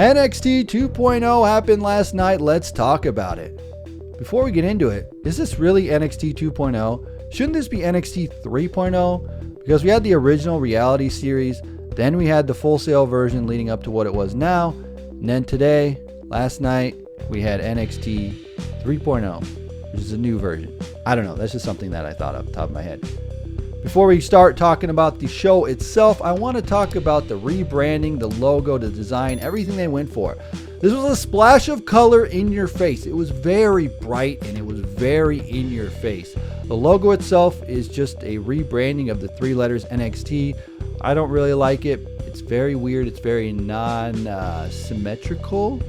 NXT 2.0 happened last night. Let's talk about it. Before we get into it, is this really NXT 2.0? Shouldn't this be NXT 3.0? Because we had the original reality series, then we had the Full Sail version leading up to what it was now, and then today, last night, we had NXT 3.0, which is a new version. I don't know, that's just something that I thought off the top of my head. Before we start talking about the show itself, I want to talk about the rebranding, the logo, the design, everything they went for. This was a splash of color in your face. It was very bright and it was very in your face. The logo itself is just a rebranding of the three letters NXT. I don't really like it. It's very weird. It's very non-symmetrical.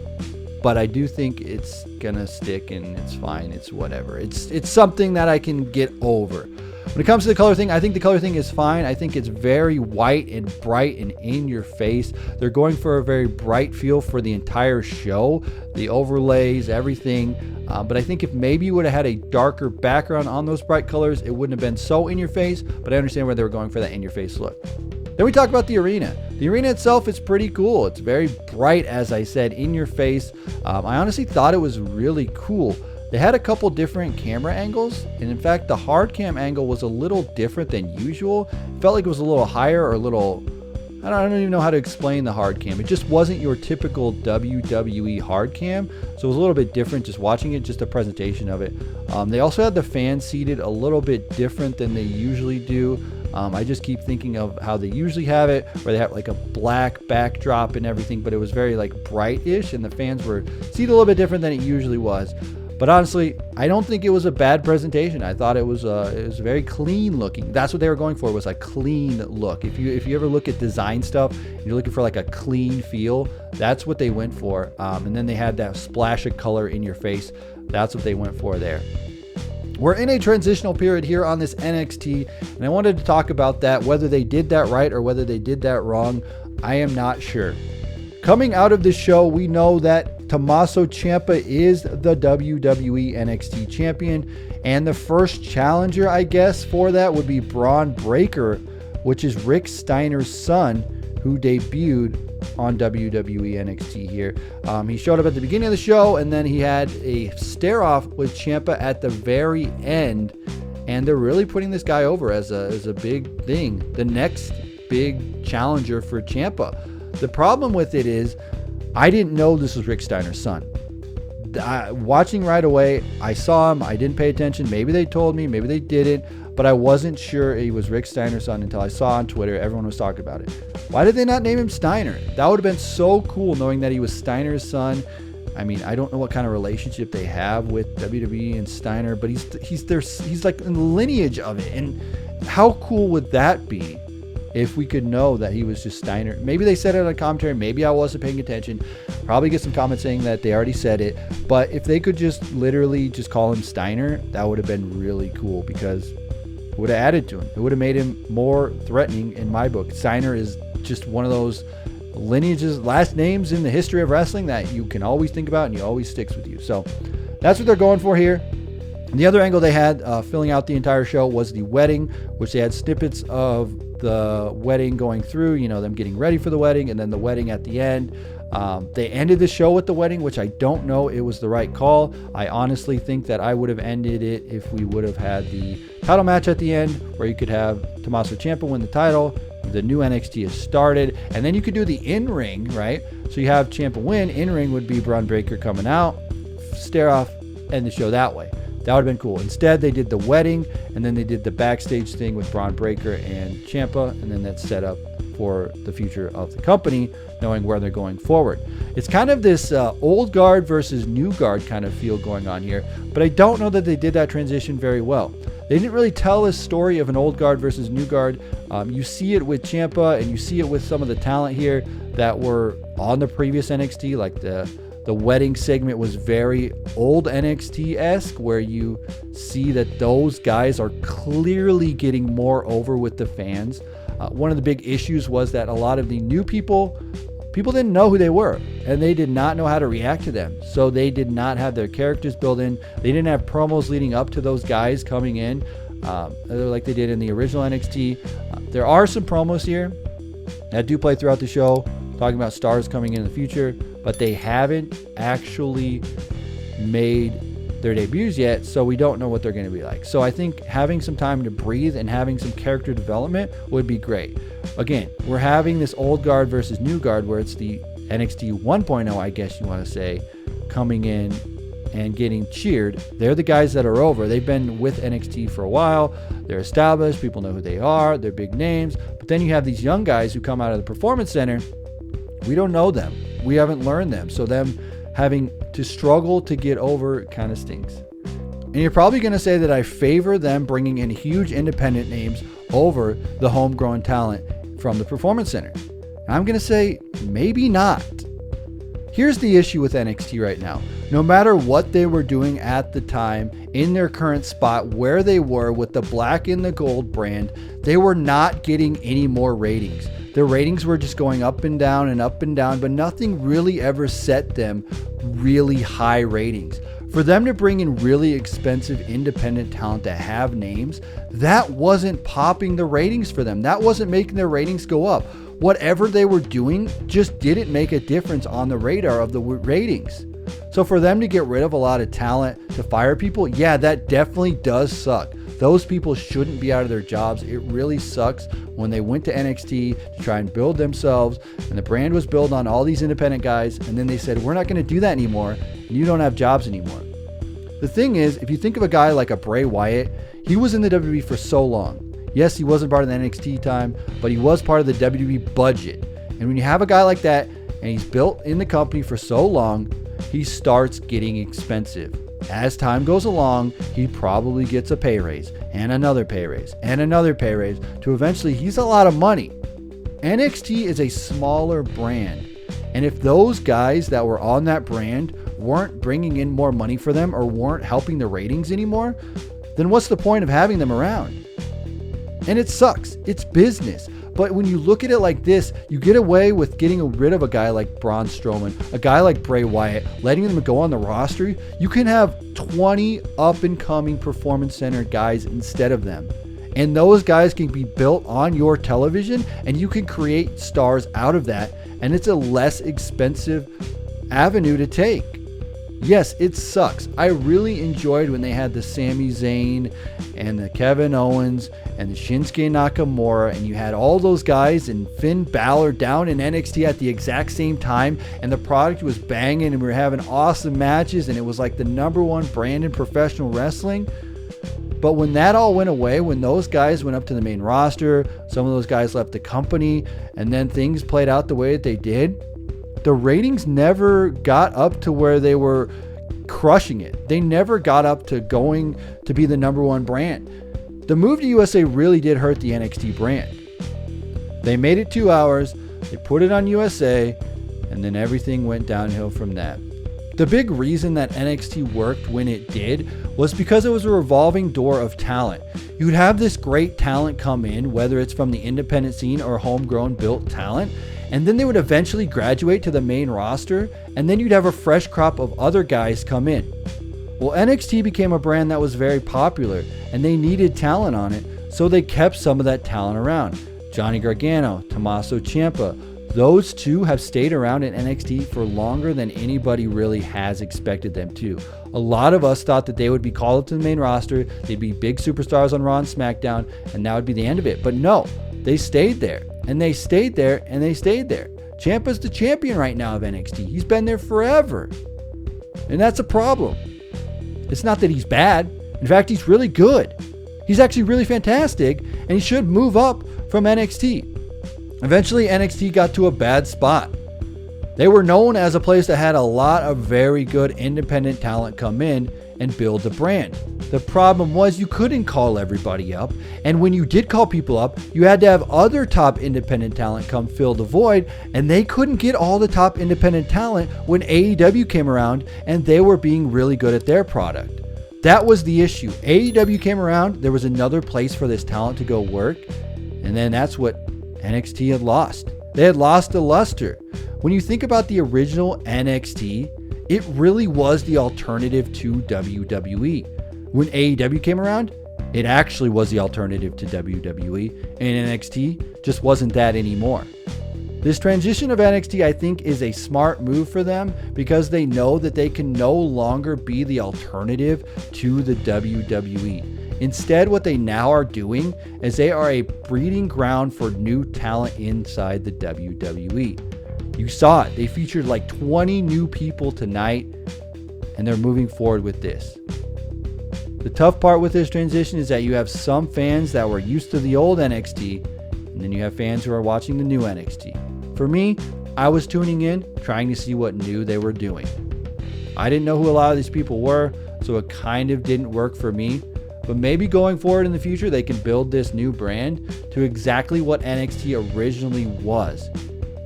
But I do think it's going to stick and it's fine. It's whatever. It's something that I can get over. When it comes to the color thing, I think the color thing is fine. I think it's very white and bright and in your face. They're going for a very bright feel for the entire show, the overlays, everything. But I think if maybe you would have had a darker background on those bright colors, it wouldn't have been so in your face. But I understand where they were going for that in your face look. Then we talk about the arena. The arena itself is pretty cool. It's very bright, as I said, in your face. I honestly thought it was really cool. They had a couple different camera angles, and in fact, the hard cam angle was a little different than usual. It felt like it was a little higher or a little, I don't even know how to explain the hard cam. It just wasn't your typical WWE hard cam, so it was a little bit different just watching it, just a presentation of it. They also had the fans seated a little bit different than they usually do. I just keep thinking of how they usually have it, where they have like a black backdrop and everything, but it was very like bright-ish, and the fans were seated a little bit different than it usually was. But honestly, I don't think it was a bad presentation. I thought it was very clean looking. That's what they were going for, was a clean look. If you ever look at design stuff and you're looking for like a clean feel, that's what they went for. And then they had that splash of color in your face. That's what they went for there. We're in a transitional period here on this NXT, and I wanted to talk about that, whether they did that right or whether they did that wrong. I am not sure. Coming out of the show, we know that Tommaso Ciampa is the WWE NXT champion, and the first challenger, I guess, for that would be Braun Breaker, which is Rick Steiner's son, who debuted on WWE NXT here. He showed up at the beginning of the show, and then he had a stare-off with Ciampa at the very end, and they're really putting this guy over as a big thing, the next big challenger for Ciampa. The problem with it is, I didn't know this was Rick Steiner's son. Watching right away, I saw him. I didn't pay attention. Maybe they told me, maybe they didn't, but I wasn't sure he was Rick Steiner's son until I saw on Twitter everyone was talking about it. Why did they not name him Steiner? That would have been so cool, knowing that he was Steiner's son. I mean, I don't know what kind of relationship they have with WWE and Steiner, but he's like in the lineage of it. And how cool would that be? If we could know that he was just Steiner. Maybe they said it on commentary. Maybe I wasn't paying attention. Probably get some comments saying that they already said it. But if they could just literally just call him Steiner, that would have been really cool, because it would have added to him. It would have made him more threatening in my book. Steiner is just one of those lineages, last names in the history of wrestling that you can always think about and he always sticks with you. So that's what they're going for here. And the other angle they had filling out the entire show was the wedding, which they had snippets of the wedding going through, them getting ready for the wedding, and then the wedding at the end. They ended the show with the wedding, which I don't know it was the right call. I honestly think that I would have ended it if we would have had the title match at the end, where you could have Tommaso Ciampa win the title, the new NXT has started, and then you could do the in-ring, right? So you have Ciampa win, in-ring would be Braun Breaker coming out, stare off, end the show that way. That would have been cool. Instead, they did the wedding, and then they did the backstage thing with Braun Breaker and Ciampa, and then that's set up for the future of the company, knowing where they're going forward. It's kind of this old guard versus new guard kind of feel going on here, but I don't know that they did that transition very well. They didn't really tell a story of an old guard versus new guard. You see it with Ciampa, and you see it with some of the talent here that were on the previous NXT, like the wedding segment was very old NXT-esque, where you see that those guys are clearly getting more over with the fans. One of the big issues was that a lot of the new people didn't know who they were, and they did not know how to react to them. So they did not have their characters built in. They didn't have promos leading up to those guys coming in like they did in the original NXT. There are some promos here that do play throughout the show, talking about stars coming in the future. but they haven't actually made their debuts yet, so we don't know what they're going to be like. So I think having some time to breathe and having some character development would be great. Again, we're having this old guard versus new guard where it's the NXT 1.0, I guess you want to say, coming in and getting cheered. They're the guys that are over. They've been with NXT for a while. They're established. People know who they are. They're big names. But then you have these young guys who come out of the Performance Center. We don't know them. We haven't learned them. So them having to struggle to get over kind of stinks. And you're probably going to say that I favor them bringing in huge independent names over the homegrown talent from the Performance Center. And I'm going to say maybe not. Here's the issue with NXT right now. No matter what they were doing at the time, in their current spot, where they were with the black and the gold brand, they were not getting any more ratings. Their ratings were just going up and down, but nothing really ever set them really high ratings. For them to bring in really expensive independent talent that have names, that wasn't popping the ratings for them. That wasn't making their ratings go up. Whatever they were doing just didn't make a difference on the radar of the ratings. So for them to get rid of a lot of talent, to fire people, yeah, that definitely does suck. Those people shouldn't be out of their jobs. It really sucks when they went to NXT to try and build themselves, and the brand was built on all these independent guys, and then they said, we're not going to do that anymore, and you don't have jobs anymore. The thing is, if you think of a guy like a Bray Wyatt, he was in the WWE for so long. Yes, he wasn't part of the NXT time, but he was part of the WWE budget. And when you have a guy like that, and he's built in the company for so long, he starts getting expensive. As time goes along, he probably gets a pay raise, and another pay raise, and another pay raise, to eventually he's a lot of money. NXT is a smaller brand. And if those guys that were on that brand weren't bringing in more money for them or weren't helping the ratings anymore, then what's the point of having them around? And it sucks. It's business. But when you look at it like this, you get away with getting rid of a guy like Braun Strowman, a guy like Bray Wyatt, letting them go on the roster. You can have 20 up-and-coming Performance Center guys instead of them. And those guys can be built on your television, and you can create stars out of that. And it's a less expensive avenue to take. Yes, it sucks. I really enjoyed when they had the Sami Zayn and the Kevin Owens and the Shinsuke Nakamura, and you had all those guys and Finn Balor down in NXT at the exact same time, and the product was banging, and we were having awesome matches, and it was like the #1 brand in professional wrestling. But when that all went away, when those guys went up to the main roster, some of those guys left the company, and then things played out the way that they did, the ratings never got up to where they were crushing it. They never got up to going to be the #1 brand. The move to USA really did hurt the NXT brand. They made it 2 hours, they put it on USA, and then everything went downhill from that. The big reason that NXT worked when it did was because it was a revolving door of talent. You'd have this great talent come in, whether it's from the independent scene or homegrown built talent, and then they would eventually graduate to the main roster, and then you'd have a fresh crop of other guys come in. Well, NXT became a brand that was very popular, and they needed talent on it, so they kept some of that talent around. Johnny Gargano, Tommaso Ciampa, those two have stayed around in NXT for longer than anybody really has expected them to. A lot of us thought that they would be called up to the main roster, they'd be big superstars on Raw and SmackDown, and that would be the end of it. But no, they stayed there, and they stayed there, and they stayed there. Ciampa's the champion right now of NXT. He's been there forever. And that's a problem. It's not that he's bad. In fact, he's really good. He's actually really fantastic, and he should move up from NXT. Eventually, NXT got to a bad spot. They were known as a place that had a lot of very good independent talent come in and build the brand. The problem was you couldn't call everybody up, and when you did call people up, you had to have other top independent talent come fill the void, and they couldn't get all the top independent talent when AEW came around and they were being really good at their product. That was the issue. AEW came around, there was another place for this talent to go work, and then that's what NXT had lost. They had lost the luster. When you think about the original NXT, it really was the alternative to WWE. When AEW came around, it actually was the alternative to WWE, and NXT just wasn't that anymore. This transition of NXT, I think, is a smart move for them because they know that they can no longer be the alternative to the WWE. Instead, what they now are doing is they are a breeding ground for new talent inside the WWE. You saw it. They featured like 20 new people tonight, and they're moving forward with this. The tough part with this transition is that you have some fans that were used to the old NXT, and then you have fans who are watching the new NXT. For me, I was tuning in, trying to see what new they were doing. I didn't know who a lot of these people were, so it kind of didn't work for me. But maybe going forward in the future, they can build this new brand to exactly what NXT originally was.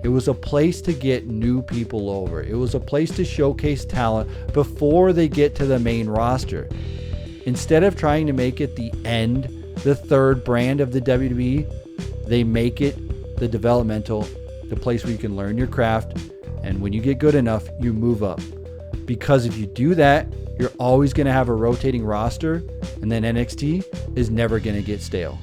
It was a place to get new people over. It was a place to showcase talent before they get to the main roster. Instead of trying to make it the end, the third brand of the WWE, they make it the developmental, the place where you can learn your craft, and when you get good enough, you move up. Because if you do that, you're always going to have a rotating roster, and then NXT is never going to get stale.